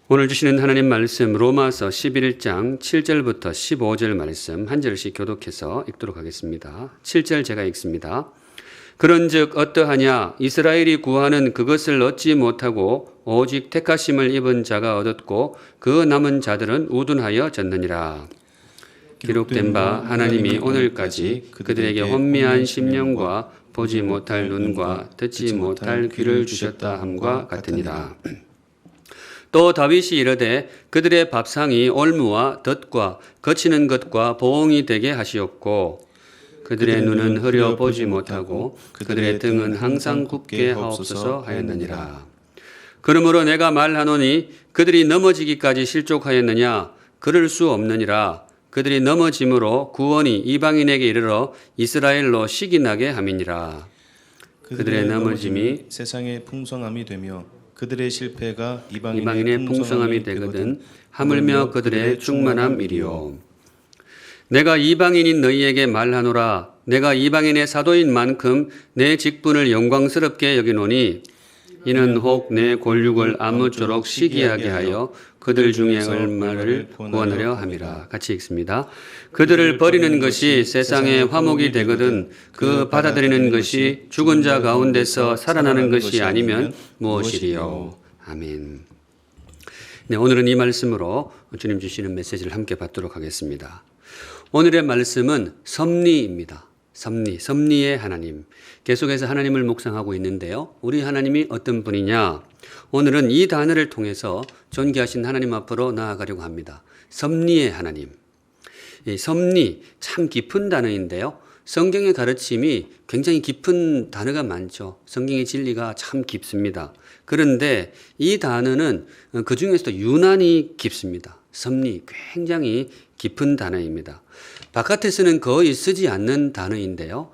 오늘 주시는 하나님 말씀 로마서 11장 7절부터 15절 말씀 한 절씩 교독해서 읽도록 하겠습니다. 7절 제가 읽습니다. 그런즉 어떠하냐 이스라엘이 구하는 그것을 얻지 못하고 오직 택하심을 입은 자가 얻었고 그 남은 자들은 우둔하여 졌느니라. 기록된 바 하나님이 오늘까지 그들에게 혼미한 심령과 보지 못할 눈과 듣지 못할 귀를 주셨다 함과 같으니라. 또 다윗이 이르되 그들의 밥상이 올무와 덫과 거치는 것과 보응이 되게 하시옵고 그들의 눈은 흐려 보지 못하고 그들의 등은 항상 굽게 하옵소서 하였느니라. 그러므로 내가 말하노니 그들이 넘어지기까지 실족하였느냐 그럴 수 없느니라. 그들이 넘어짐으로 구원이 이방인에게 이르러 이스라엘로 시기나게 함이니라. 그들의 넘어짐이 세상의 풍성함이 되며 그들의 실패가 이방인의 풍성함이 되거든 하물며 그들의 충만함이리요. 내가 이방인인 너희에게 말하노라. 내가 이방인의 사도인 만큼 내 직분을 영광스럽게 여기노니 이는 혹 내 골육을 아무쪼록 시기하게 하여 그들 중에 얼마를 구원하려 함이라. 같이 읽습니다. 그들을 버리는 것이 세상의 화목이 되거든 그 받아들이는 것이 죽은 자 가운데서 살아나는 것이 아니면 무엇이리요. 아멘. 네, 오늘은 이 말씀으로 주님 주시는 메시지를 함께 받도록 하겠습니다. 오늘의 말씀은 섭리입니다. 섭리의 하나님. 계속해서 하나님을 묵상하고 있는데요. 우리 하나님이 어떤 분이냐? 오늘은 이 단어를 통해서 존귀하신 하나님 앞으로 나아가려고 합니다. 섭리의 하나님. 이 섭리 참 깊은 단어인데요. 성경의 가르침이 굉장히 깊은 단어가 많죠. 성경의 진리가 참 깊습니다. 그런데 이 단어는 그 중에서도 유난히 깊습니다. 섭리 굉장히 깊은 단어입니다. 바깥에서는 거의 쓰지 않는 단어인데요.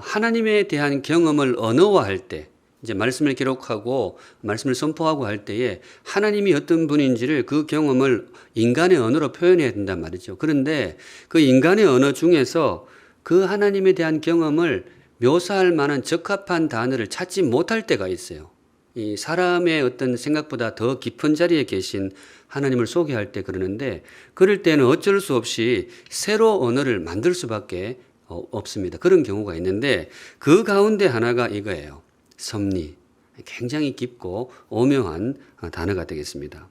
하나님에 대한 경험을 언어화할 때 이제 말씀을 기록하고 말씀을 선포하고 할 때에 하나님이 어떤 분인지를 그 경험을 인간의 언어로 표현해야 된단 말이죠. 그런데 그 인간의 언어 중에서 그 하나님에 대한 경험을 묘사할 만한 적합한 단어를 찾지 못할 때가 있어요. 이 사람의 어떤 생각보다 더 깊은 자리에 계신 하나님을 소개할 때 그러는데 그럴 때는 어쩔 수 없이 새로 언어를 만들 수밖에 없습니다. 그런 경우가 있는데 그 가운데 하나가 이거예요. 섭리. 굉장히 깊고 오묘한 단어가 되겠습니다.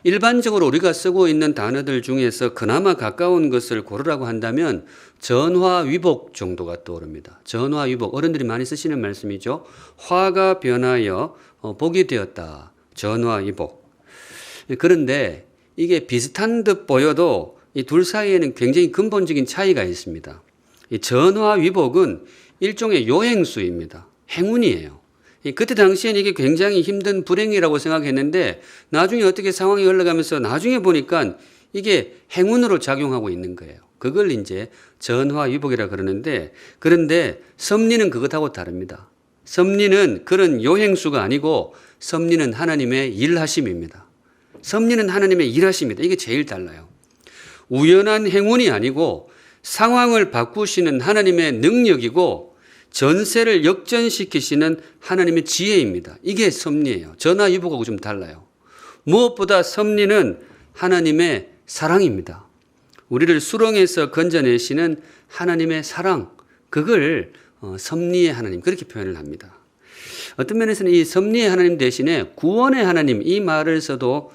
일반적으로 우리가 쓰고 있는 단어들 중에서 그나마 가까운 것을 고르라고 한다면 전화위복 정도가 떠오릅니다. 전화위복. 어른들이 많이 쓰시는 말씀이죠. 화가 변하여 복이 되었다. 전화위복. 그런데 이게 비슷한 듯 보여도 이 둘 사이에는 굉장히 근본적인 차이가 있습니다. 이 전화위복은 일종의 요행수입니다. 행운이에요. 그때 당시엔 이게 굉장히 힘든 불행이라고 생각했는데 나중에 어떻게 상황이 흘러가면서 나중에 보니까 이게 행운으로 작용하고 있는 거예요. 그걸 이제 전화위복이라 그러는데 그런데 섭리는 그것하고 다릅니다. 섭리는 그런 요행수가 아니고 섭리는 하나님의 일하심입니다. 섭리는 하나님의 일하심입니다. 이게 제일 달라요. 우연한 행운이 아니고 상황을 바꾸시는 하나님의 능력이고 전세를 역전시키시는 하나님의 지혜입니다. 이게 섭리예요. 전화위복하고 좀 달라요. 무엇보다 섭리는 하나님의 사랑입니다. 우리를 수렁에서 건져내시는 하나님의 사랑, 그걸 섭리의 하나님 그렇게 표현을 합니다. 어떤 면에서는 이 섭리의 하나님 대신에 구원의 하나님 이 말을 써도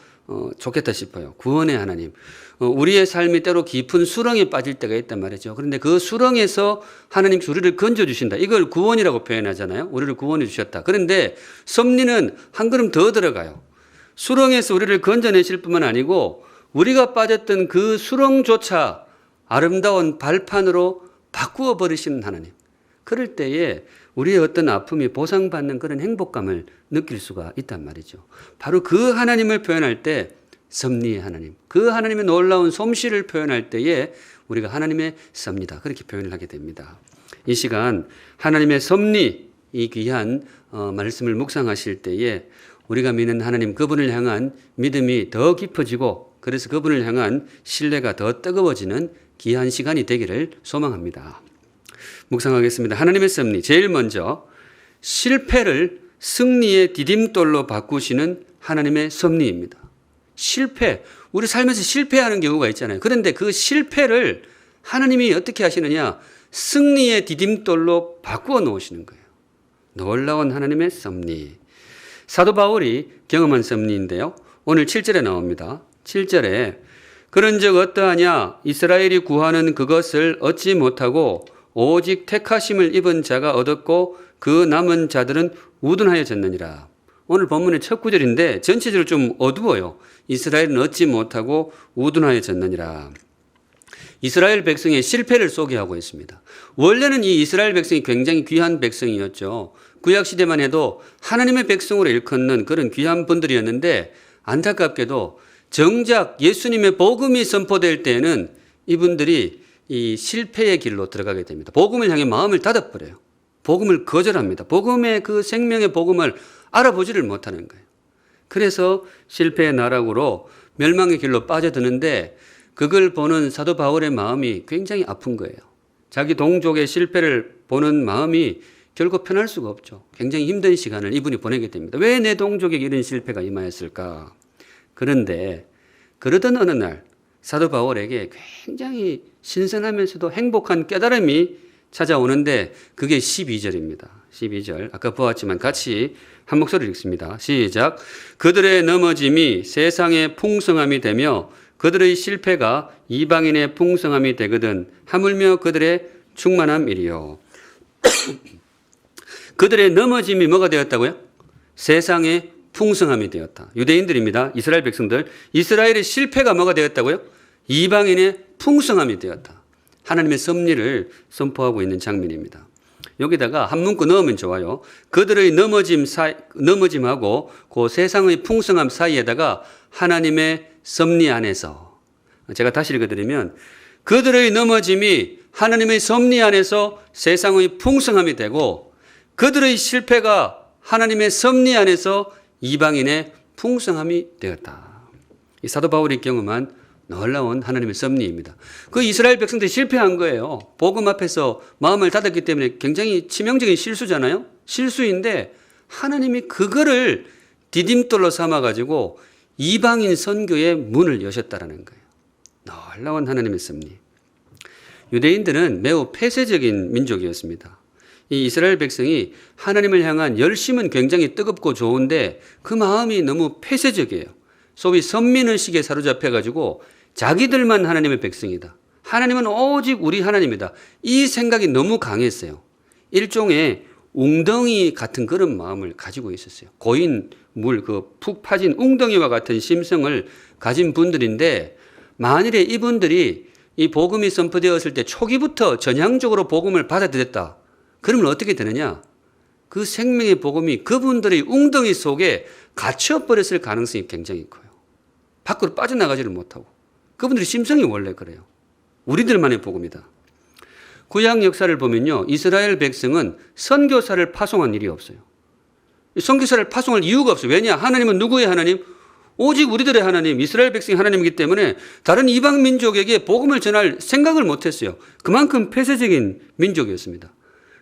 좋겠다 싶어요. 구원의 하나님. 우리의 삶이 때로 깊은 수렁에 빠질 때가 있단 말이죠. 그런데 그 수렁에서 하나님께서 우리를 건져주신다. 이걸 구원이라고 표현하잖아요. 우리를 구원해 주셨다. 그런데 섭리는 한 걸음 더 들어가요. 수렁에서 우리를 건져내실 뿐만 아니고 우리가 빠졌던 그 수렁조차 아름다운 발판으로 바꾸어 버리시는 하나님. 그럴 때에 우리의 어떤 아픔이 보상받는 그런 행복감을 느낄 수가 있단 말이죠. 바로 그 하나님을 표현할 때 섭리의 하나님, 그 하나님의 놀라운 솜씨를 표현할 때에 우리가 하나님의 섭리다 그렇게 표현을 하게 됩니다. 이 시간 하나님의 섭리 이 귀한 말씀을 묵상하실 때에 우리가 믿는 하나님 그분을 향한 믿음이 더 깊어지고 그래서 그분을 향한 신뢰가 더 뜨거워지는 귀한 시간이 되기를 소망합니다. 묵상하겠습니다. 하나님의 섭리 제일 먼저 실패를 승리의 디딤돌로 바꾸시는 하나님의 섭리입니다. 실패. 우리 삶에서 실패하는 경우가 있잖아요. 그런데 그 실패를 하나님이 어떻게 하시느냐? 승리의 디딤돌로 바꾸어 놓으시는 거예요. 놀라운 하나님의 섭리. 사도 바울이 경험한 섭리인데요. 오늘 7절에 나옵니다. 7절에 그런즉 어떠하냐? 이스라엘이 구하는 그것을 얻지 못하고 오직 택하심을 입은 자가 얻었고 그 남은 자들은 우둔하여졌느니라. 오늘 본문의 첫 구절인데 전체적으로 좀 어두워요. 이스라엘은 얻지 못하고 우둔하여졌느니라. 이스라엘 백성의 실패를 소개하고 있습니다. 원래는 이 이스라엘 백성이 굉장히 귀한 백성이었죠. 구약시대만 해도 하나님의 백성으로 일컫는 그런 귀한 분들이었는데 안타깝게도 정작 예수님의 복음이 선포될 때에는 이분들이 이 실패의 길로 들어가게 됩니다. 복음을 향해 마음을 닫아버려요. 복음을 거절합니다. 복음의 그 생명의 복음을 알아보지를 못하는 거예요. 그래서 실패의 나락으로 멸망의 길로 빠져드는데 그걸 보는 사도 바울의 마음이 굉장히 아픈 거예요. 자기 동족의 실패를 보는 마음이 결코 편할 수가 없죠. 굉장히 힘든 시간을 이분이 보내게 됩니다. 왜 내 동족에게 이런 실패가 임하였을까? 그런데 그러던 어느 날 사도 바울에게 굉장히 신선하면서도 행복한 깨달음이 찾아오는데 그게 12절입니다. 12절. 아까 보았지만 같이 한 목소리를 읽습니다. 시작. 그들의 넘어짐이 세상의 풍성함이 되며 그들의 실패가 이방인의 풍성함이 되거든 하물며 그들의 충만함이리요. 그들의 넘어짐이 뭐가 되었다고요? 세상의 풍성함이 되었다. 유대인들입니다. 이스라엘 백성들. 이스라엘의 실패가 뭐가 되었다고요? 이방인의 풍성함이 되었다. 하나님의 섭리를 선포하고 있는 장면입니다. 여기다가 한 문구 넣으면 좋아요. 그들의 넘어짐하고 그 세상의 풍성함 사이에다가 하나님의 섭리 안에서, 제가 다시 읽어드리면 그들의 넘어짐이 하나님의 섭리 안에서 세상의 풍성함이 되고 그들의 실패가 하나님의 섭리 안에서 이방인의 풍성함이 되었다. 이 사도 바울이 경험한 놀라운 하나님의 섭리입니다. 그 이스라엘 백성들이 실패한 거예요. 복음 앞에서 마음을 닫았기 때문에 굉장히 치명적인 실수잖아요. 실수인데 하나님이 그거를 디딤돌로 삼아가지고 이방인 선교의 문을 여셨다라는 거예요. 놀라운 하나님의 섭리. 유대인들은 매우 폐쇄적인 민족이었습니다. 이 이스라엘 백성이 하나님을 향한 열심은 굉장히 뜨겁고 좋은데 그 마음이 너무 폐쇄적이에요. 소위 선민의식에 사로잡혀가지고 자기들만 하나님의 백성이다. 하나님은 오직 우리 하나님이다. 이 생각이 너무 강했어요. 일종의 웅덩이 같은 그런 마음을 가지고 있었어요. 고인 물, 그 푹 파진 웅덩이와 같은 심성을 가진 분들인데 만일에 이분들이 이 복음이 선포되었을 때 초기부터 전향적으로 복음을 받아들였다. 그러면 어떻게 되느냐? 그 생명의 복음이 그분들의 웅덩이 속에 갇혀버렸을 가능성이 굉장히 커요. 밖으로 빠져나가지를 못하고. 그분들의 심성이 원래 그래요. 우리들만의 복음이다. 구약 역사를 보면요. 이스라엘 백성은 선교사를 파송한 일이 없어요. 선교사를 파송할 이유가 없어요. 왜냐? 하나님은 누구의 하나님? 오직 우리들의 하나님, 이스라엘 백성의 하나님이기 때문에 다른 이방 민족에게 복음을 전할 생각을 못했어요. 그만큼 폐쇄적인 민족이었습니다.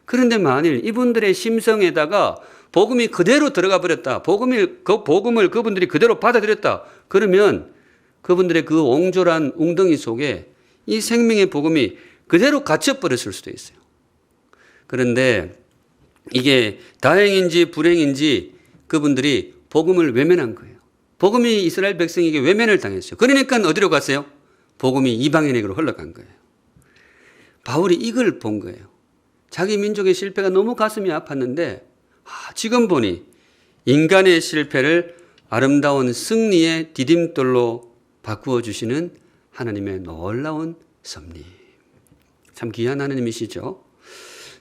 그런데 만일 이분들의 심성에다가 복음이 그대로 들어가 버렸다. 복음을 그분들이 그대로 받아들였다. 그러면 그분들의 그 옹졸한 웅덩이 속에 이 생명의 복음이 그대로 갇혀버렸을 수도 있어요. 그런데 이게 다행인지 불행인지 그분들이 복음을 외면한 거예요. 복음이 이스라엘 백성에게 외면을 당했어요. 그러니까 어디로 갔어요? 복음이 이방인에게로 흘러간 거예요. 바울이 이걸 본 거예요. 자기 민족의 실패가 너무 가슴이 아팠는데 지금 보니 인간의 실패를 아름다운 승리의 디딤돌로 바꾸어 주시는 하나님의 놀라운 섭리. 참 귀한 하나님이시죠.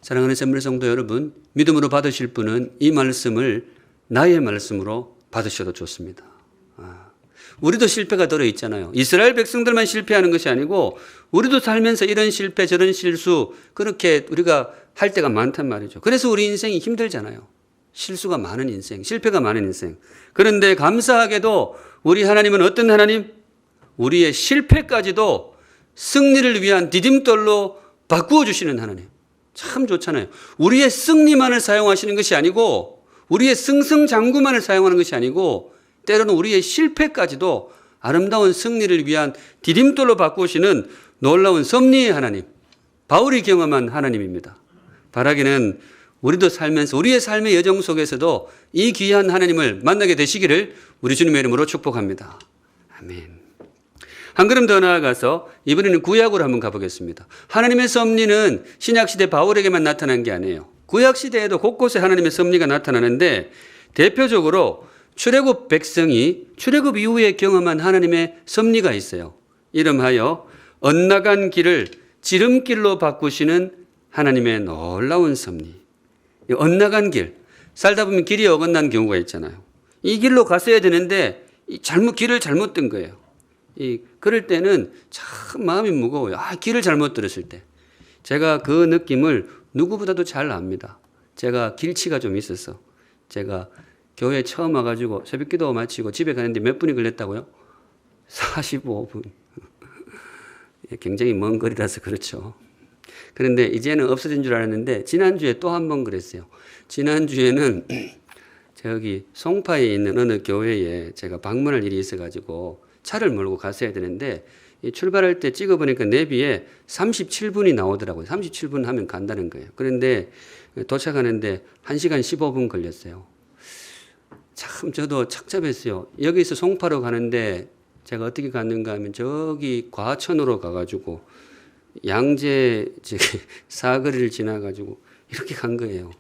사랑하는 샘물 성도 여러분, 믿음으로 받으실 분은 이 말씀을 나의 말씀으로 받으셔도 좋습니다. 우리도 실패가 들어있잖아요. 이스라엘 백성들만 실패하는 것이 아니고 우리도 살면서 이런 실패 저런 실수 그렇게 우리가 할 때가 많단 말이죠. 그래서 우리 인생이 힘들잖아요. 실수가 많은 인생, 실패가 많은 인생. 그런데 감사하게도 우리 하나님은 어떤 하나님? 우리의 실패까지도 승리를 위한 디딤돌로 바꾸어 주시는 하나님. 참 좋잖아요. 우리의 승리만을 사용하시는 것이 아니고 우리의 승승장구만을 사용하는 것이 아니고 때로는 우리의 실패까지도 아름다운 승리를 위한 디딤돌로 바꾸시는 놀라운 섭리의 하나님, 바울이 경험한 하나님입니다. 바라기는 우리도 살면서 우리의 삶의 여정 속에서도 이 귀한 하나님을 만나게 되시기를 우리 주님의 이름으로 축복합니다. 아멘. 한 걸음 더 나아가서 이번에는 구약으로 한번 가보겠습니다. 하나님의 섭리는 신약시대 바울에게만 나타난 게 아니에요. 구약시대에도 곳곳에 하나님의 섭리가 나타나는데 대표적으로 출애굽 백성이 출애굽 이후에 경험한 하나님의 섭리가 있어요. 이름하여 엇나간 길을 지름길로 바꾸시는 하나님의 놀라운 섭리. 엇나간 길, 살다 보면 길이 어긋난 경우가 있잖아요. 이 길로 갔어야 되는데 길을 잘못 든 거예요. 그럴 때는 참 마음이 무거워요. 길을 잘못 들었을 때. 제가 그 느낌을 누구보다도 잘 압니다. 제가 길치가 좀 있어서 제가 교회 처음 와가지고 새벽기도 마치고 집에 가는데 몇 분이 걸렸다고요? 45분. 굉장히 먼 거리라서 그렇죠. 그런데 이제는 없어진 줄 알았는데 지난주에 또 한 번 그랬어요. 지난주에는 저기 송파에 있는 어느 교회에 제가 방문할 일이 있어가지고 차를 몰고 갔어야 되는데 출발할 때 찍어보니까 내비에 37분이 나오더라고요. 37분 하면 간다는 거예요. 그런데 도착하는데 1시간 15분 걸렸어요. 참 저도 착잡했어요. 여기서 송파로 가는데 제가 어떻게 갔는가 하면 저기 과천으로 가가지고 양재 사거리를 지나가지고 이렇게 간 거예요.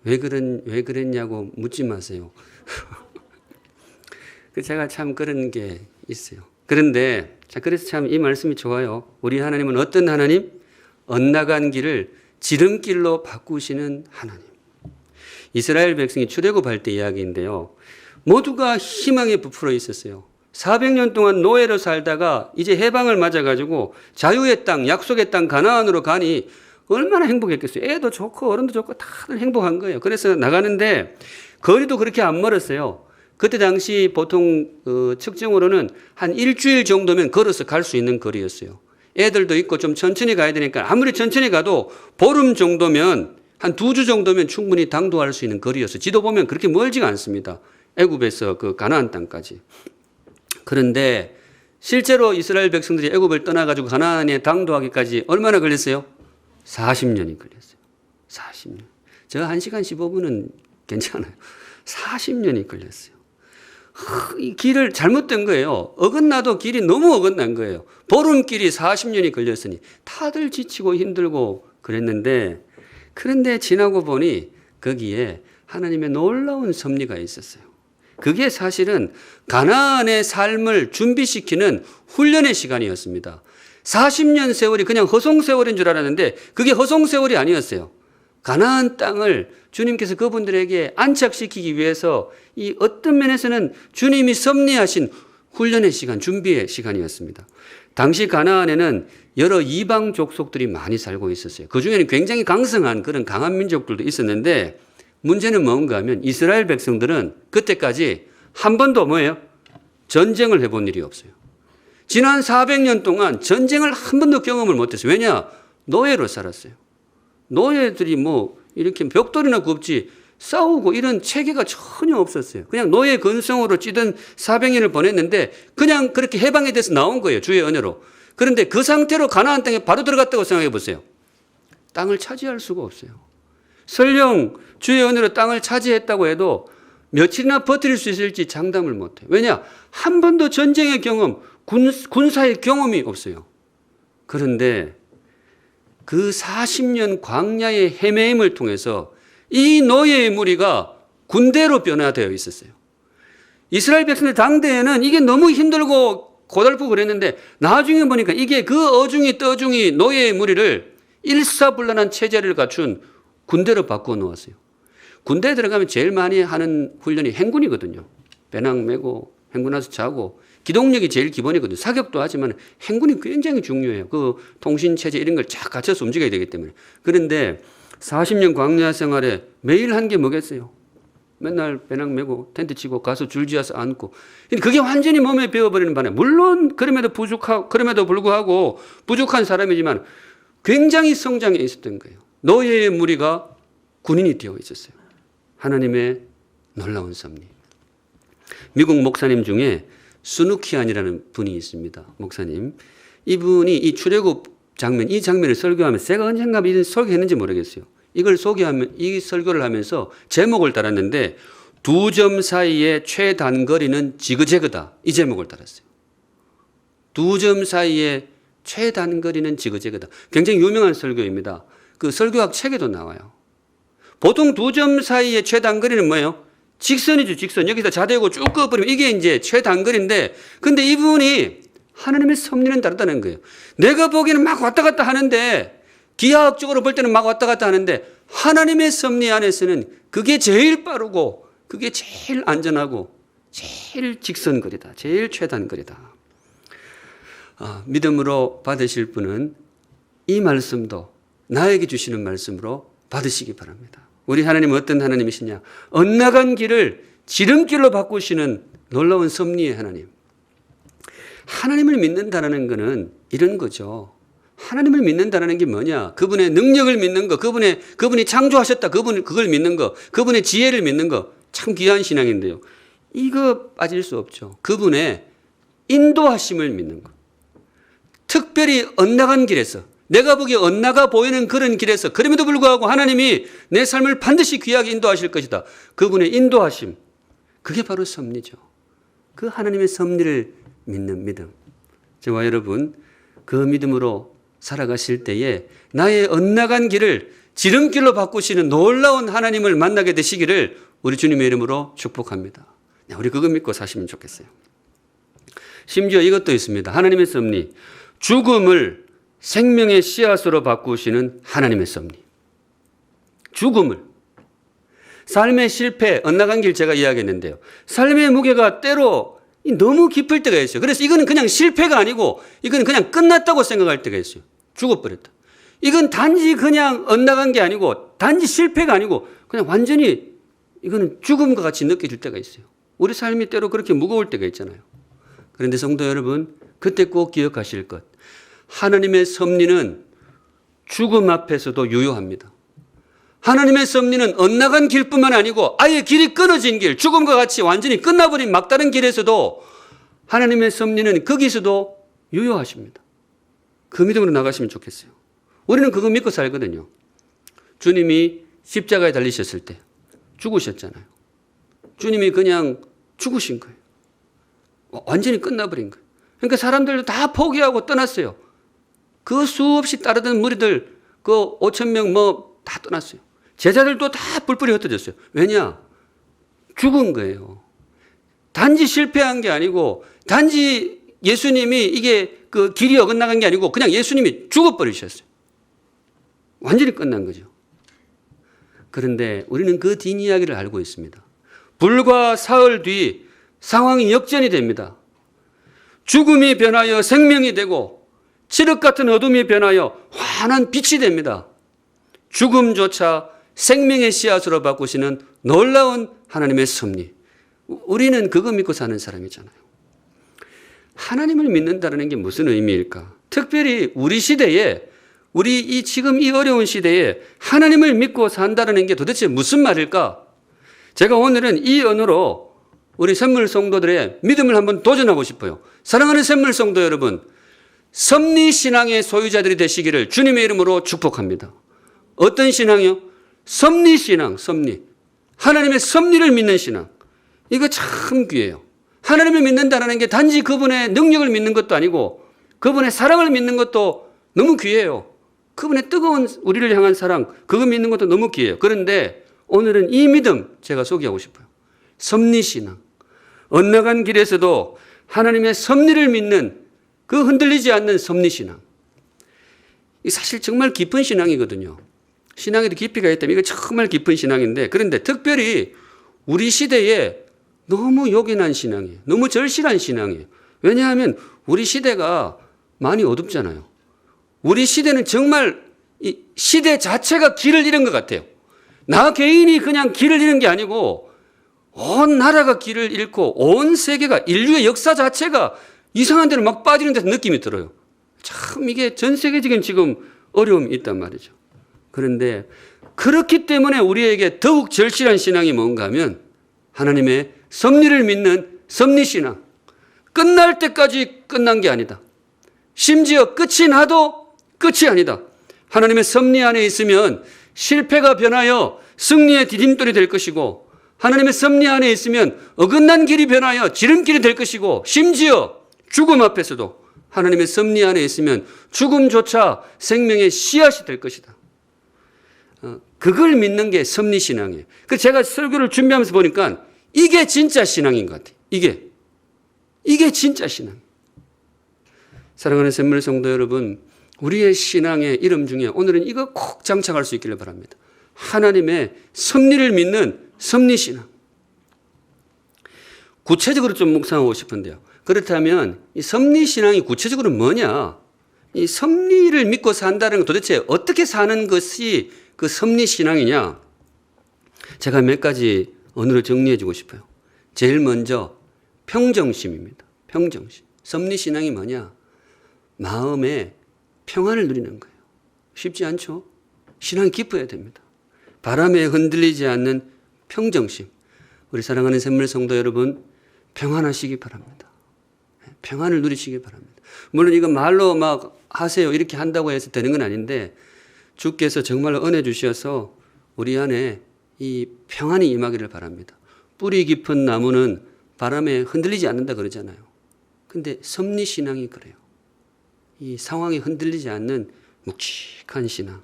왜 그랬냐고 묻지 마세요. 제가 참 그런 게 있어요. 그런데 그래서 참 이 말씀이 좋아요. 우리 하나님은 어떤 하나님? 엇나간 길을 지름길로 바꾸시는 하나님. 이스라엘 백성이 출애굽할 때 이야기인데요. 모두가 희망에 부풀어 있었어요. 400년 동안 노예로 살다가 이제 해방을 맞아가지고 자유의 땅, 약속의 땅 가나안으로 가니 얼마나 행복했겠어요. 애도 좋고 어른도 좋고 다들 행복한 거예요. 그래서 나가는데 거리도 그렇게 안 멀었어요. 그때 당시 보통 측정으로는 한 일주일 정도면 걸어서 갈 수 있는 거리였어요. 애들도 있고 좀 천천히 가야 되니까 아무리 천천히 가도 보름 정도면 한 2주 정도면 충분히 당도할 수 있는 거리였어요. 지도 보면 그렇게 멀지가 않습니다. 애굽에서 그 가나안 땅까지. 그런데 실제로 이스라엘 백성들이 애굽을 떠나가지고 가나안에 당도하기까지 얼마나 걸렸어요? 40년이 걸렸어요. 40년. 저 1시간 15분은 괜찮아요. 40년이 걸렸어요. 이 길을 잘못된 거예요. 어긋나도 길이 너무 어긋난 거예요. 보름길이 40년이 걸렸으니 다들 지치고 힘들고 그랬는데 그런데 지나고 보니 거기에 하나님의 놀라운 섭리가 있었어요. 그게 사실은 가나안의 삶을 준비시키는 훈련의 시간이었습니다. 40년 세월이 그냥 허송세월인 줄 알았는데 그게 허송세월이 아니었어요. 가나안 땅을 주님께서 그분들에게 안착시키기 위해서 이 어떤 면에서는 주님이 섭리하신 훈련의 시간, 준비의 시간이었습니다. 당시 가나안에는 여러 이방 족속들이 많이 살고 있었어요. 그중에는 굉장히 강성한 그런 강한 민족들도 있었는데 문제는 뭔가 하면 이스라엘 백성들은 그때까지 한 번도 뭐예요? 전쟁을 해본 일이 없어요. 지난 400년 동안 전쟁을 한 번도 경험을 못했어요. 왜냐? 노예로 살았어요. 노예들이 뭐 이렇게 벽돌이나 굽지 싸우고 이런 체계가 전혀 없었어요. 그냥 노예 근성으로 찌든 400년을 보냈는데 그냥 그렇게 해방이 돼서 나온 거예요. 주의 은혜로. 그런데 그 상태로 가나안 땅에 바로 들어갔다고 생각해 보세요. 땅을 차지할 수가 없어요. 설령 주의 은혜로 땅을 차지했다고 해도 며칠이나 버틸 수 있을지 장담을 못해요. 왜냐? 한 번도 전쟁의 경험, 군사의 경험이 없어요. 그런데 그 40년 광야의 헤매임을 통해서 이 노예의 무리가 군대로 변화되어 있었어요. 이스라엘 백성들 당대에는 이게 너무 힘들고 고달프고 그랬는데 나중에 보니까 이게 그 어중이 떠중이 노예의 무리를 일사불란한 체제를 갖춘 군대로 바꾸어 놓았어요. 군대에 들어가면 제일 많이 하는 훈련이 행군이거든요. 배낭 메고 행군해서 자고 기동력이 제일 기본이거든요. 사격도 하지만 행군이 굉장히 중요해요. 그 통신체제 이런 걸 쫙 갖춰서 움직여야 되기 때문에. 그런데 40년 광야 생활에 매일 한 게 뭐겠어요? 맨날 배낭 메고 텐트 치고 가서 줄지어서 앉고. 그게 완전히 몸에 배어버리는 바람에 물론 그럼에도 불구하고 부족한 사람이지만 굉장히 성장해 있었던 거예요. 노예의 무리가 군인이 되어 있었어요. 하나님의 놀라운 섭리. 미국 목사님 중에 스누키안이라는 분이 있습니다. 목사님. 이분이 이 출애굽 장면, 이 장면을 설교하면서 제가 언젠가 이런 설교했는지 모르겠어요. 이걸 소개하면, 이 설교를 하면서 제목을 달았는데 2점 사이의 최단거리는 지그재그다. 이 제목을 달았어요. 2점 사이의 최단거리는 지그재그다. 굉장히 유명한 설교입니다. 그 설교학 책에도 나와요. 보통 2점 사이의 최단거리는 뭐예요? 직선이죠, 직선. 여기서 자대고 쭉 꺼버리면 이게 이제 최단거리인데, 근데 이분이 하나님의 섭리는 다르다는 거예요. 내가 보기에는 막 왔다 갔다 하는데, 기하학적으로 볼 때는 막 왔다 갔다 하는데, 하나님의 섭리 안에서는 그게 제일 빠르고, 그게 제일 안전하고, 제일 직선거리다. 제일 최단거리다. 믿음으로 받으실 분은 이 말씀도 나에게 주시는 말씀으로 받으시기 바랍니다. 우리 하나님은 어떤 하나님이시냐? 엇나간 길을 지름길로 바꾸시는 놀라운 섭리의 하나님. 하나님을 믿는다는 것은 이런 거죠. 하나님을 믿는다는 게 뭐냐? 그분의 능력을 믿는 거, 그분이 창조하셨다. 그걸 믿는 거, 그분의 지혜를 믿는 거. 참 귀한 신앙인데요. 이거 빠질 수 없죠. 그분의 인도하심을 믿는 거. 특별히 엇나간 길에서, 내가 보기에 엇나가 보이는 그런 길에서, 그럼에도 불구하고 하나님이 내 삶을 반드시 귀하게 인도하실 것이다. 그분의 인도하심. 그게 바로 섭리죠. 그 하나님의 섭리를 믿는 믿음. 저와 여러분, 그 믿음으로 살아가실 때에 나의 엇나간 길을 지름길로 바꾸시는 놀라운 하나님을 만나게 되시기를 우리 주님의 이름으로 축복합니다. 우리 그거 믿고 사시면 좋겠어요. 심지어 이것도 있습니다. 하나님의 섭리. 죽음을 생명의 씨앗으로 바꾸시는 하나님의 섭리. 죽음을. 삶의 실패, 엇나간 길 제가 이야기했는데요. 삶의 무게가 때로 너무 깊을 때가 있어요. 그래서 이거는 그냥 실패가 아니고 이건 그냥 끝났다고 생각할 때가 있어요. 죽어버렸다. 이건 단지 그냥 엇나간 게 아니고 단지 실패가 아니고 그냥 완전히 이거는 죽음과 같이 느껴질 때가 있어요. 우리 삶이 때로 그렇게 무거울 때가 있잖아요. 그런데 성도 여러분, 그때 꼭 기억하실 것. 하나님의 섭리는 죽음 앞에서도 유효합니다. 하나님의 섭리는 엇나간 길뿐만 아니고 아예 길이 끊어진 길, 죽음과 같이 완전히 끝나버린 막다른 길에서도 하나님의 섭리는 거기서도 유효하십니다. 그 믿음으로 나가시면 좋겠어요. 우리는 그거 믿고 살거든요. 주님이 십자가에 달리셨을 때 죽으셨잖아요. 주님이 그냥 죽으신 거예요. 완전히 끝나버린 거예요. 그러니까 사람들도 다 포기하고 떠났어요. 그 수없이 따르던 무리들, 그 5,000명 다 떠났어요. 제자들도 다 뿔뿔이 흩어졌어요. 왜냐? 죽은 거예요. 단지 실패한 게 아니고, 단지 예수님이 이게 그 길이 어긋나간 게 아니고, 그냥 예수님이 죽어버리셨어요. 완전히 끝난 거죠. 그런데 우리는 그 뒷이야기를 알고 있습니다. 불과 사흘 뒤 상황이 역전이 됩니다. 죽음이 변하여 생명이 되고 칠흑 같은 어둠이 변하여 환한 빛이 됩니다. 죽음조차 생명의 씨앗으로 바꾸시는 놀라운 하나님의 섭리. 우리는 그거 믿고 사는 사람이잖아요. 하나님을 믿는다는 게 무슨 의미일까? 특별히 우리 시대에, 우리 지금 이 어려운 시대에 하나님을 믿고 산다는 게 도대체 무슨 말일까? 제가 오늘은 이 언어로 우리 샘물 성도들의 믿음을 한번 도전하고 싶어요. 사랑하는 샘물 성도 여러분, 섭리 신앙의 소유자들이 되시기를 주님의 이름으로 축복합니다. 어떤 신앙이요? 섭리 신앙, 섭리. 하나님의 섭리를 믿는 신앙. 이거 참 귀해요. 하나님을 믿는다는 게 단지 그분의 능력을 믿는 것도 아니고 그분의 사랑을 믿는 것도 너무 귀해요. 그분의 뜨거운 우리를 향한 사랑, 그거 믿는 것도 너무 귀해요. 그런데 오늘은 이 믿음 제가 소개하고 싶어요. 섭리신앙. 엇나간 길에서도 하나님의 섭리를 믿는 그 흔들리지 않는 섭리신앙. 이 사실 정말 깊은 신앙이거든요. 신앙에도 깊이가 있다면 이거 정말 깊은 신앙인데, 그런데 특별히 우리 시대에 너무 요긴한 신앙이에요. 너무 절실한 신앙이에요. 왜냐하면 우리 시대가 많이 어둡잖아요. 우리 시대는 정말 이 시대 자체가 길을 잃은 것 같아요. 나 개인이 그냥 길을 잃은 게 아니고 온 나라가 길을 잃고 온 세계가, 인류의 역사 자체가 이상한 데로 막 빠지는 듯한 느낌이 들어요. 참 이게 전 세계적인 지금 어려움이 있단 말이죠. 그런데 그렇기 때문에 우리에게 더욱 절실한 신앙이 뭔가 하면 하나님의 섭리를 믿는 섭리신앙. 끝날 때까지 끝난 게 아니다. 심지어 끝이 나도 끝이 아니다. 하나님의 섭리 안에 있으면 실패가 변하여 승리의 디딤돌이 될 것이고, 하나님의 섭리 안에 있으면 어긋난 길이 변하여 지름길이 될 것이고, 심지어 죽음 앞에서도 하나님의 섭리 안에 있으면 죽음조차 생명의 씨앗이 될 것이다. 그걸 믿는 게 섭리신앙이에요. 그래서 제가 설교를 준비하면서 보니까 이게 진짜 신앙인 것 같아요. 이게 진짜 신앙. 사랑하는 샘물 성도 여러분, 우리의 신앙의 이름 중에 오늘은 이거 꼭 장착할 수 있기를 바랍니다. 하나님의 섭리를 믿는 섭리신앙. 구체적으로 좀 묵상하고 싶은데요. 그렇다면 이 섭리신앙이 구체적으로 뭐냐? 이 섭리를 믿고 산다는 건 도대체 어떻게 사는 것이 그 섭리신앙이냐? 제가 몇 가지 언어로 정리해 주고 싶어요. 제일 먼저 평정심입니다. 평정심. 섭리신앙이 뭐냐? 마음에 평안을 누리는 거예요. 쉽지 않죠? 신앙이 깊어야 됩니다. 바람에 흔들리지 않는 평정심. 우리 사랑하는 샘물 성도 여러분, 평안하시기 바랍니다. 평안을 누리시기 바랍니다. 물론 이거 말로 막 하세요 이렇게 한다고 해서 되는 건 아닌데, 주께서 정말 은혜 주셔서 우리 안에 이 평안이 임하기를 바랍니다. 뿌리 깊은 나무는 바람에 흔들리지 않는다 그러잖아요. 근데 섭리신앙이 그래요. 이 상황이 흔들리지 않는 묵직한 신앙,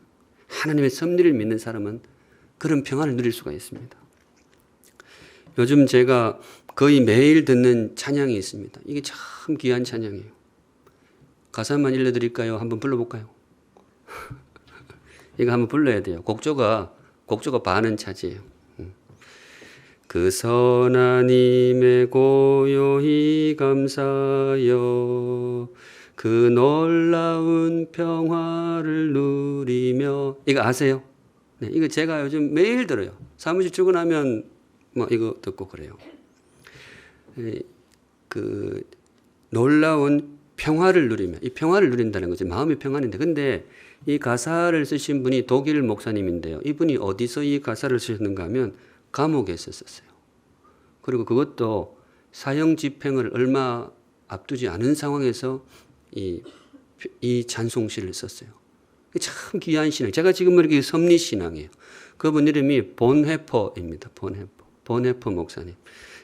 하나님의 섭리를 믿는 사람은 그런 평안을 누릴 수가 있습니다. 요즘 제가 거의 매일 듣는 찬양이 있습니다. 이게 참 귀한 찬양이에요. 가사만 일러드릴까요? 한번 불러볼까요? 이거 한번 불러야 돼요. 곡조가 반은 차지예요. 그 선하님의 고요히 감사여 그 놀라운 평화를 누리며. 이거 아세요? 네, 이거 제가 요즘 매일 들어요. 사무실 출근하면 뭐 이거 듣고 그래요. 그 놀라운 평화를 누리며, 이 평화를 누린다는 거지, 마음의 평안인데. 근데 이 가사를 쓰신 분이 독일 목사님인데요. 이분이 어디서 이 가사를 쓰셨는가 하면 감옥에서 썼어요. 그리고 그것도 사형 집행을 얼마 앞두지 않은 상황에서 이 찬송시를 썼어요. 참 귀한 신앙. 제가 지금 이렇게 섭리신앙이에요. 그분 이름이 본헤퍼입니다. 본헤퍼 목사님.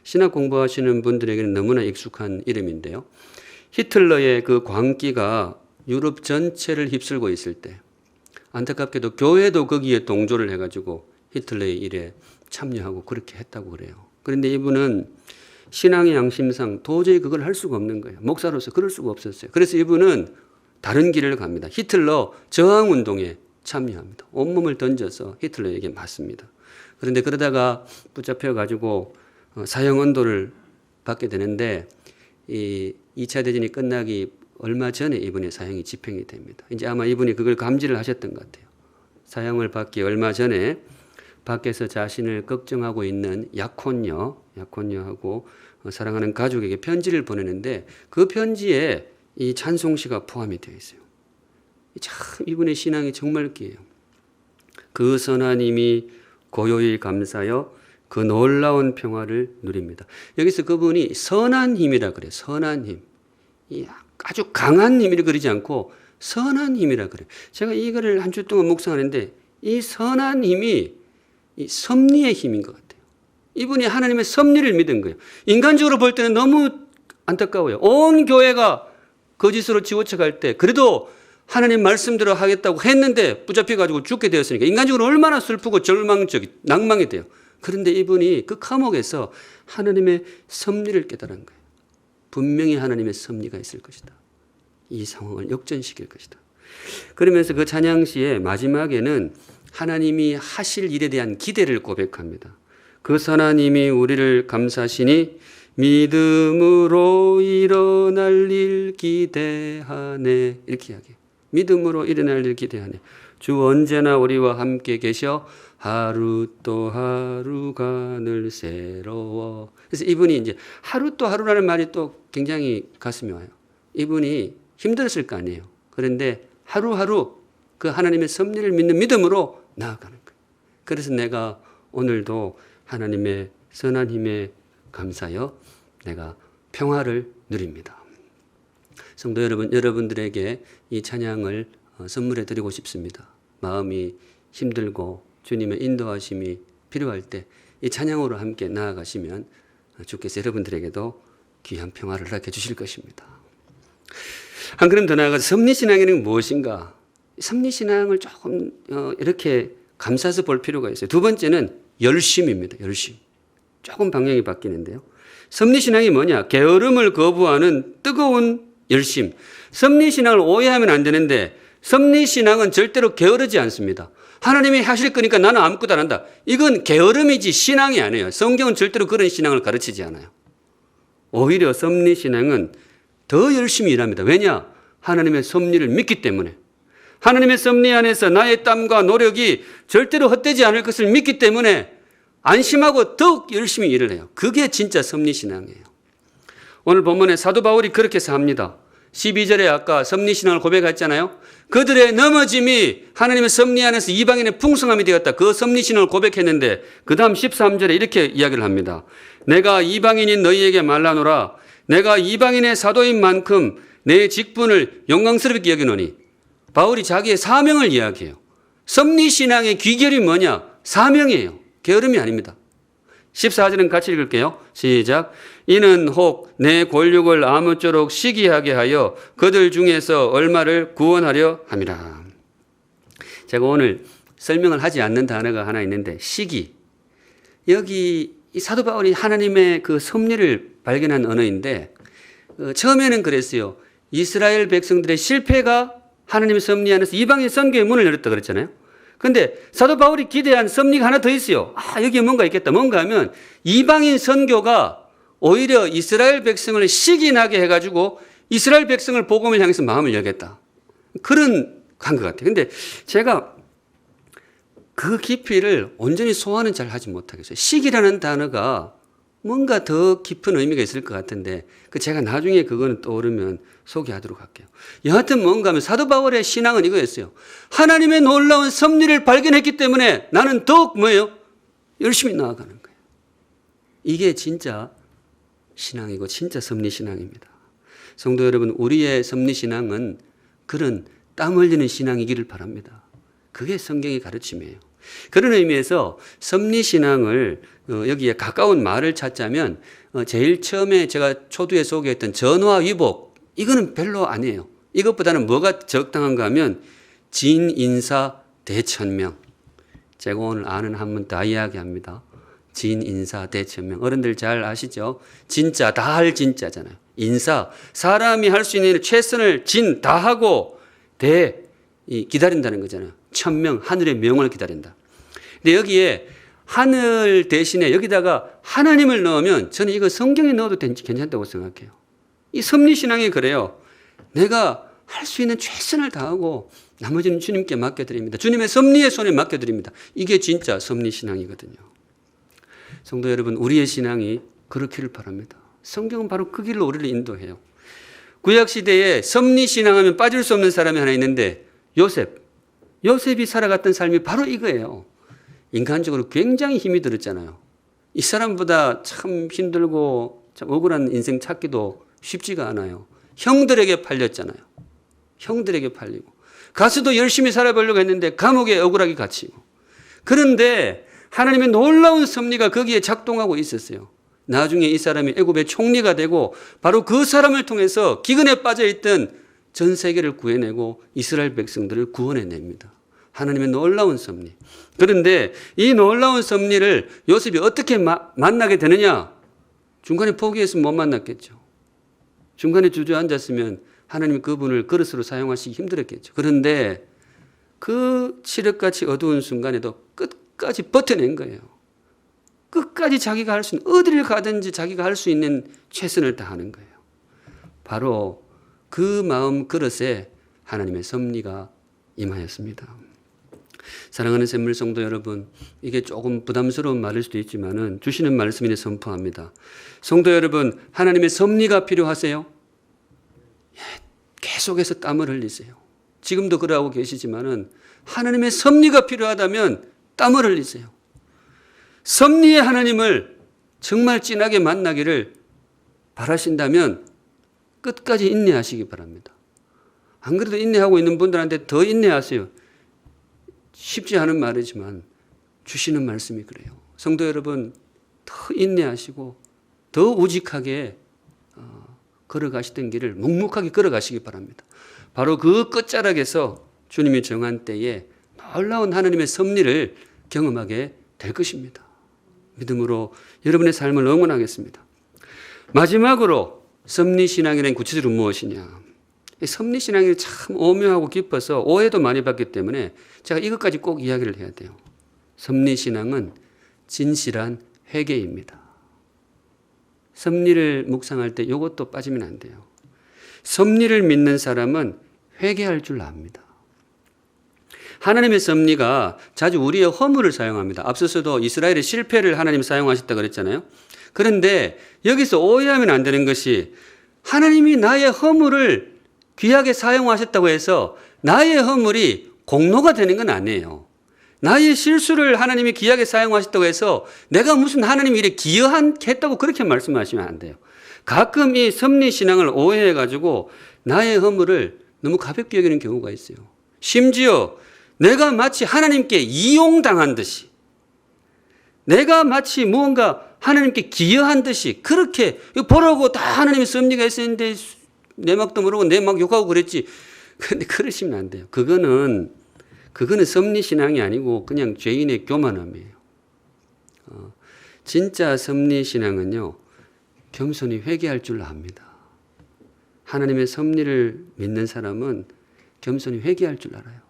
신학 공부하시는 분들에게는 너무나 익숙한 이름인데요. 히틀러의 그 광기가 유럽 전체를 휩쓸고 있을 때 안타깝게도 교회도 거기에 동조를 해가지고 히틀러의 일에 참여하고 그렇게 했다고 그래요. 그런데 이분은 신앙의 양심상 도저히 그걸 할 수가 없는 거예요. 목사로서 그럴 수가 없었어요. 그래서 이분은 다른 길을 갑니다. 히틀러 저항운동에 참여합니다. 온몸을 던져서 히틀러에게 맞습니다. 그런데 그러다가 붙잡혀가지고 사형 언도를 받게 되는데, 이 2차 대전이 끝나기 얼마 전에 이분의 사형이 집행이 됩니다. 이제 아마 이분이 그걸 감지를 하셨던 것 같아요. 사형을 받기 얼마 전에 밖에서 자신을 걱정하고 있는 약혼녀하고 사랑하는 가족에게 편지를 보내는데, 그 편지에 이 찬송시가 포함이 되어 있어요. 참 이분의 신앙이 정말 귀해요. 그 선하님이 고요히 감사여 그 놀라운 평화를 누립니다. 여기서 그분이 선한 힘이라 그래요. 선한 힘. 이 아주 강한 힘이라 그러지 않고 선한 힘이라 그래요. 제가 이거를 한 주 동안 묵상하는데, 이 선한 힘이 이 섭리의 힘인 것 같아요. 이분이 하나님의 섭리를 믿은 거예요. 인간적으로 볼 때는 너무 안타까워요. 온 교회가 거짓으로 치우쳐갈 때 그래도 하나님 말씀대로 하겠다고 했는데 붙잡혀가지고 죽게 되었으니까 인간적으로 얼마나 슬프고 낭망이 돼요. 그런데 이분이 그 감옥에서 하나님의 섭리를 깨달은 거예요. 분명히 하나님의 섭리가 있을 것이다. 이 상황을 역전시킬 것이다. 그러면서 그 찬양시의 마지막에는 하나님이 하실 일에 대한 기대를 고백합니다. 그 선하님이 우리를 감사하시니 믿음으로 일어날 일 기대하네. 이렇게 이야기해요. 믿음으로 일어날 일 기대하네. 주 언제나 우리와 함께 계셔 하루 또 하루가 늘 새로워. 그래서 이분이 이제 하루 또 하루라는 말이 또 굉장히 가슴이 와요. 이분이 힘들었을 거 아니에요. 그런데 하루하루 그 하나님의 섭리를 믿는 믿음으로 나아가는 거예요. 그래서 내가 오늘도 하나님의 선한 힘에 감사하여 내가 평화를 누립니다. 성도 여러분, 여러분들에게 이 찬양을 선물해 드리고 싶습니다. 마음이 힘들고 주님의 인도하심이 필요할 때 이 찬양으로 함께 나아가시면 주께서 여러분들에게도 귀한 평화를 허락해 주실 것입니다. 한 걸음 더 나아가서 섭리신앙이란 무엇인가? 섭리신앙을 조금 이렇게 감싸서 볼 필요가 있어요. 두 번째는 열심입니다. 열심. 조금 방향이 바뀌는데요. 섭리신앙이 뭐냐? 게으름을 거부하는 뜨거운 열심. 섭리신앙을 오해하면 안 되는데 섭리신앙은 절대로 게으르지 않습니다. 하나님이 하실 거니까 나는 아무것도 안 한다. 이건 게으름이지 신앙이 아니에요. 성경은 절대로 그런 신앙을 가르치지 않아요. 오히려 섭리신앙은 더 열심히 일합니다. 왜냐? 하나님의 섭리를 믿기 때문에. 하나님의 섭리 안에서 나의 땀과 노력이 절대로 헛되지 않을 것을 믿기 때문에 안심하고 더욱 열심히 일을 해요. 그게 진짜 섭리신앙이에요. 오늘 본문에 사도 바울이 그렇게 합니다. 12절에 아까 섭리신앙을 고백했잖아요. 그들의 넘어짐이 하나님의 섭리 안에서 이방인의 풍성함이 되었다. 그 섭리신앙을 고백했는데 그 다음 13절에 이렇게 이야기를 합니다. 내가 이방인인 너희에게 말하노라. 내가 이방인의 사도인 만큼 내 직분을 영광스럽게 여기노니. 바울이 자기의 사명을 이야기해요. 섭리신앙의 귀결이 뭐냐? 사명이에요. 게으름이 아닙니다. 14절은 같이 읽을게요. 시작. 이는 혹 내 권력을 아무쪼록 시기하게 하여 그들 중에서 얼마를 구원하려 함이라. 제가 오늘 설명을 하지 않는 단어가 하나 있는데 시기. 여기 이 사도 바울이 하나님의 그 섭리를 발견한 언어인데 처음에는 그랬어요. 이스라엘 백성들의 실패가 하나님의 섭리 안에서 이방인 선교의 문을 열었다 그랬잖아요. 근데 사도 바울이 기대한 섭리가 하나 더 있어요. 여기에 뭔가 있겠다. 뭔가 하면 이방인 선교가 오히려 이스라엘 백성을 시기나게 해가지고 이스라엘 백성을 복음을 향해서 마음을 열겠다. 그런 간 것 같아요. 근데 제가 그 깊이를 온전히 소화는 잘 하지 못하겠어요. 시기라는 단어가 뭔가 더 깊은 의미가 있을 것 같은데 제가 나중에 그거는 떠오르면 소개하도록 할게요. 여하튼 뭔가 하면 사도 바울의 신앙은 이거였어요. 하나님의 놀라운 섭리를 발견했기 때문에 나는 더욱 뭐예요? 열심히 나아가는 거예요. 이게 진짜 신앙이고 진짜 섭리신앙입니다. 성도 여러분, 우리의 섭리신앙은 그런 땀 흘리는 신앙이기를 바랍니다. 그게 성경의 가르침이에요. 그런 의미에서 섭리신앙을 여기에 가까운 말을 찾자면 제일 처음에 제가 초두에 소개했던 전화 위복, 이거는 별로 아니에요. 이것보다는 뭐가 적당한가 하면 진인사 대천명. 제가 오늘 아는 한문 다 이야기합니다. 진인사 대천명. 어른들 잘 아시죠? 진짜 다 할 진짜잖아요. 인사, 사람이 할 수 있는 최선을 진 다 하고 기다린다는 거잖아요. 천명, 하늘의 명을 기다린다. 근데 여기에 하늘 대신에 여기다가 하나님을 넣으면 저는 이거 성경에 넣어도 괜찮다고 생각해요. 이 섭리신앙이 그래요. 내가 할 수 있는 최선을 다하고 나머지는 주님께 맡겨드립니다. 주님의 섭리의 손에 맡겨드립니다. 이게 진짜 섭리신앙이거든요. 성도 여러분, 우리의 신앙이 그렇기를 바랍니다. 성경은 바로 그 길로 우리를 인도해요. 구약시대에 섭리신앙하면 빠질 수 없는 사람이 하나 있는데 요셉이 살아갔던 삶이 바로 이거예요. 인간적으로 굉장히 힘이 들었잖아요. 이 사람보다 참 힘들고 참 억울한 인생 찾기도 쉽지가 않아요. 형들에게 팔렸잖아요. 형들에게 팔리고 가수도 열심히 살아보려고 했는데 감옥에 억울하게 갇히고. 그런데 하나님의 놀라운 섭리가 거기에 작동하고 있었어요. 나중에 이 사람이 애굽의 총리가 되고 바로 그 사람을 통해서 기근에 빠져있던 전 세계를 구해내고 이스라엘 백성들을 구원해냅니다. 하나님의 놀라운 섭리. 그런데 이 놀라운 섭리를 요셉이 어떻게 만나게 되느냐? 중간에 포기했으면 못 만났겠죠. 중간에 주저앉았으면 하나님이 그분을 그릇으로 사용하시기 힘들었겠죠. 그런데 그 칠흑같이 어두운 순간에도 끝까지 버텨낸 거예요. 끝까지 자기가 할 수 있는, 어디를 가든지 자기가 할 수 있는 최선을 다하는 거예요. 바로 그 마음 그릇에 하나님의 섭리가 임하였습니다. 사랑하는 샘물 성도 여러분, 이게 조금 부담스러운 말일 수도 있지만은 주시는 말씀이니 선포합니다. 성도 여러분, 하나님의 섭리가 필요하세요? 계속해서 땀을 흘리세요. 지금도 그러고 계시지만은 하나님의 섭리가 필요하다면 땀을 흘리세요. 섭리의 하나님을 정말 진하게 만나기를 바라신다면 끝까지 인내하시기 바랍니다. 안 그래도 인내하고 있는 분들한테 더 인내하세요. 쉽지 않은 말이지만 주시는 말씀이 그래요. 성도 여러분, 더 인내하시고 더 우직하게 걸어가시던 길을 묵묵하게 걸어가시기 바랍니다. 바로 그 끝자락에서 주님이 정한 때에 놀라운 하나님의 섭리를 경험하게 될 것입니다. 믿음으로 여러분의 삶을 응원하겠습니다. 마지막으로 섭리신앙이라는 구체적으로 무엇이냐. 섭리신앙이 참 오묘하고 깊어서 오해도 많이 받기 때문에 제가 이것까지 꼭 이야기를 해야 돼요. 섭리신앙은 진실한 회개입니다. 섭리를 묵상할 때 이것도 빠지면 안 돼요. 섭리를 믿는 사람은 회개할 줄 압니다. 하나님의 섭리가 자주 우리의 허물을 사용합니다. 앞서서도 이스라엘의 실패를 하나님 사용하셨다 그랬잖아요. 그런데 여기서 오해하면 안 되는 것이 하나님이 나의 허물을 귀하게 사용하셨다고 해서 나의 허물이 공로가 되는 건 아니에요. 나의 실수를 하나님이 귀하게 사용하셨다고 해서 내가 무슨 하나님 일에 기여했다고 그렇게 말씀하시면 안 돼요. 가끔 이 섭리신앙을 오해해가지고 나의 허물을 너무 가볍게 여기는 경우가 있어요. 심지어 내가 마치 하나님께 이용당한 듯이, 내가 마치 무언가 하나님께 기여한 듯이 그렇게 보라고 다 하나님의 섭리가 있었는데 내 막도 모르고 내 막 욕하고 그랬지. 그런데 그러시면 안 돼요. 그거는 섭리신앙이 아니고 그냥 죄인의 교만함이에요. 진짜 섭리신앙은요, 겸손히 회개할 줄 압니다. 하나님의 섭리를 믿는 사람은 겸손히 회개할 줄 알아요.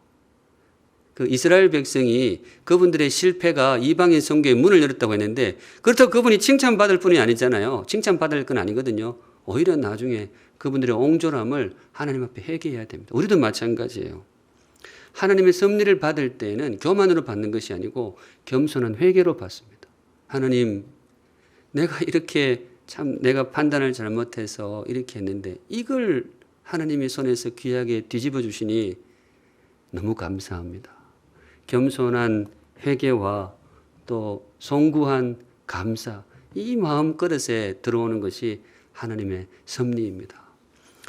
그 이스라엘 백성이 그분들의 실패가 이방인 선교의 문을 열었다고 했는데 그렇다고 그분이 칭찬받을 뿐이 아니잖아요. 칭찬받을 건 아니거든요. 오히려 나중에 그분들의 옹졸함을 하나님 앞에 회개해야 됩니다. 우리도 마찬가지예요. 하나님의 섭리를 받을 때는 교만으로 받는 것이 아니고 겸손한 회개로 받습니다. 하나님, 내가 이렇게 참 내가 판단을 잘못해서 이렇게 했는데 이걸 하나님의 손에서 귀하게 뒤집어 주시니 너무 감사합니다. 겸손한 회개와 또 송구한 감사, 이 마음 그릇에 들어오는 것이 하나님의 섭리입니다.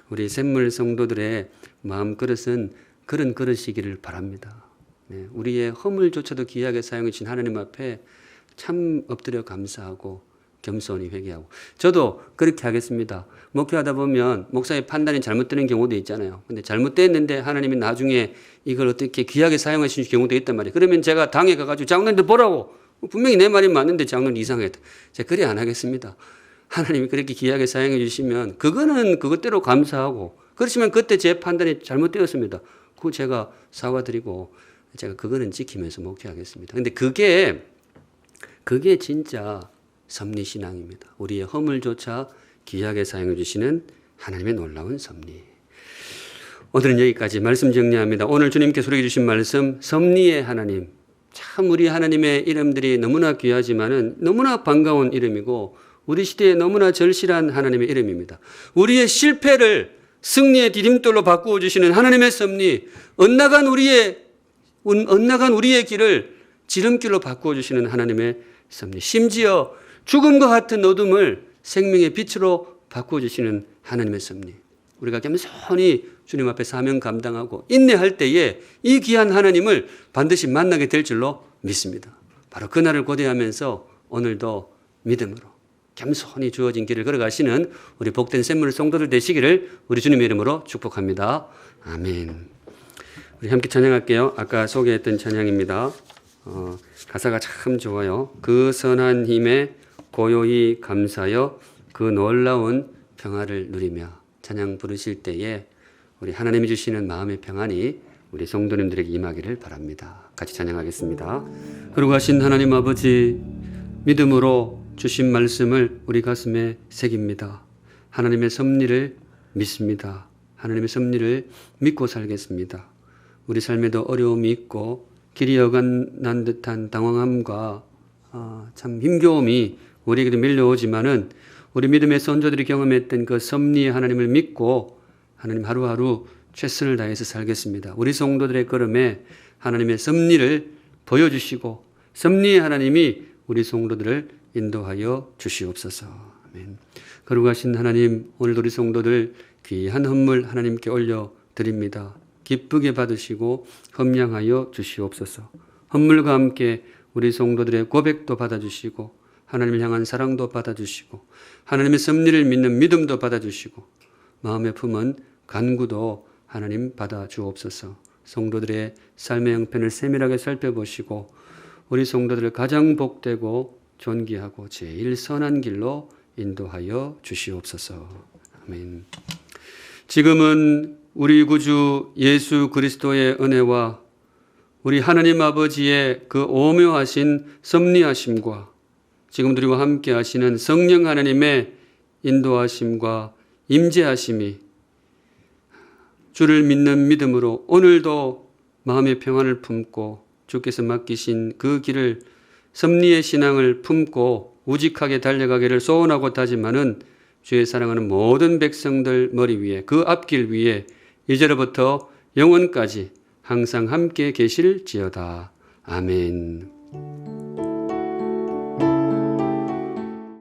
우리 샘물 성도들의 마음 그릇은 그런 그릇이기를 바랍니다. 네, 우리의 허물조차도 귀하게 사용해 주신 하나님 앞에 참 엎드려 감사하고 겸손히 회개하고, 저도 그렇게 하겠습니다. 목회하다 보면 목사의 판단이 잘못되는 경우도 있잖아요. 근데 잘못됐는데 하나님이 나중에 이걸 어떻게 귀하게 사용하시는 경우도 있단 말이에요. 그러면 제가 당에 가가지고 장로님들 보라고, 분명히 내 말이 맞는데 장로님 이상했다. 제가 그래 안 하겠습니다. 하나님이 그렇게 귀하게 사용해 주시면 그거는 그것대로 감사하고, 그렇지만 그때 제 판단이 잘못되었습니다. 그거 제가 사과드리고 제가 그거는 지키면서 목회하겠습니다. 근데 그게 진짜 섭리신앙입니다. 우리의 허물조차 귀하게 사용해 주시는 하나님의 놀라운 섭리. 오늘은 여기까지 말씀 정리합니다. 오늘 주님께서 우리에게 주신 말씀, 섭리의 하나님. 참 우리 하나님의 이름들이 너무나 귀하지만은 너무나 반가운 이름이고 우리 시대에 너무나 절실한 하나님의 이름입니다. 우리의 실패를 승리의 디딤돌로 바꾸어 주시는 하나님의 섭리, 엇나간 우리의 길을 지름길로 바꾸어 주시는 하나님의 섭리, 심지어 죽음과 같은 어둠을 생명의 빛으로 바꾸어 주시는 하나님의 섭리. 우리가 겸손히 주님 앞에 사명 감당하고 인내할 때에 이 귀한 하나님을 반드시 만나게 될 줄로 믿습니다. 바로 그날을 고대하면서 오늘도 믿음으로 겸손히 주어진 길을 걸어가시는 우리 복된 샘물 성도들 되시기를 우리 주님의 이름으로 축복합니다. 아멘. 우리 함께 찬양할게요. 아까 소개했던 찬양입니다. 가사가 참 좋아요. 그 선한 힘에 고요히 감사하여 그 놀라운 평화를 누리며, 찬양 부르실 때에 우리 하나님이 주시는 마음의 평안이 우리 성도님들에게 임하기를 바랍니다. 같이 찬양하겠습니다. 거룩하신 하나님 아버지, 믿음으로 주신 말씀을 우리 가슴에 새깁니다. 하나님의 섭리를 믿습니다. 하나님의 섭리를 믿고 살겠습니다. 우리 삶에도 어려움이 있고 길이 어긋난 듯한 당황함과 참 힘겨움이 우리에게도 밀려오지만은 우리 믿음의 선조들이 경험했던 그 섭리의 하나님을 믿고 하나님 하루하루 최선을 다해서 살겠습니다. 우리 성도들의 걸음에 하나님의 섭리를 보여주시고 섭리의 하나님이 우리 성도들을 인도하여 주시옵소서. 아멘. 거룩하신 하나님, 오늘도 우리 성도들 귀한 헌물 하나님께 올려드립니다. 기쁘게 받으시고 흠량하여 주시옵소서. 헌물과 함께 우리 성도들의 고백도 받아주시고 하나님을 향한 사랑도 받아주시고 하나님의 섭리를 믿는 믿음도 받아주시고 마음에 품은 간구도 하나님 받아주옵소서. 성도들의 삶의 형편을 세밀하게 살펴보시고 우리 성도들을 가장 복되고 존귀하고 제일 선한 길로 인도하여 주시옵소서. 아멘. 지금은 우리 구주 예수 그리스도의 은혜와 우리 하나님 아버지의 그 오묘하신 섭리하심과 지금도 우리와 함께 하시는 성령 하나님의 인도하심과 임재하심이 주를 믿는 믿음으로 오늘도 마음의 평안을 품고 주께서 맡기신 그 길을 섭리의 신앙을 품고 우직하게 달려가기를 소원하고 다짐하는 주의 사랑하는 모든 백성들 머리 위에 그 앞길 위에 이제로부터 영원까지 항상 함께 계실지어다. 아멘.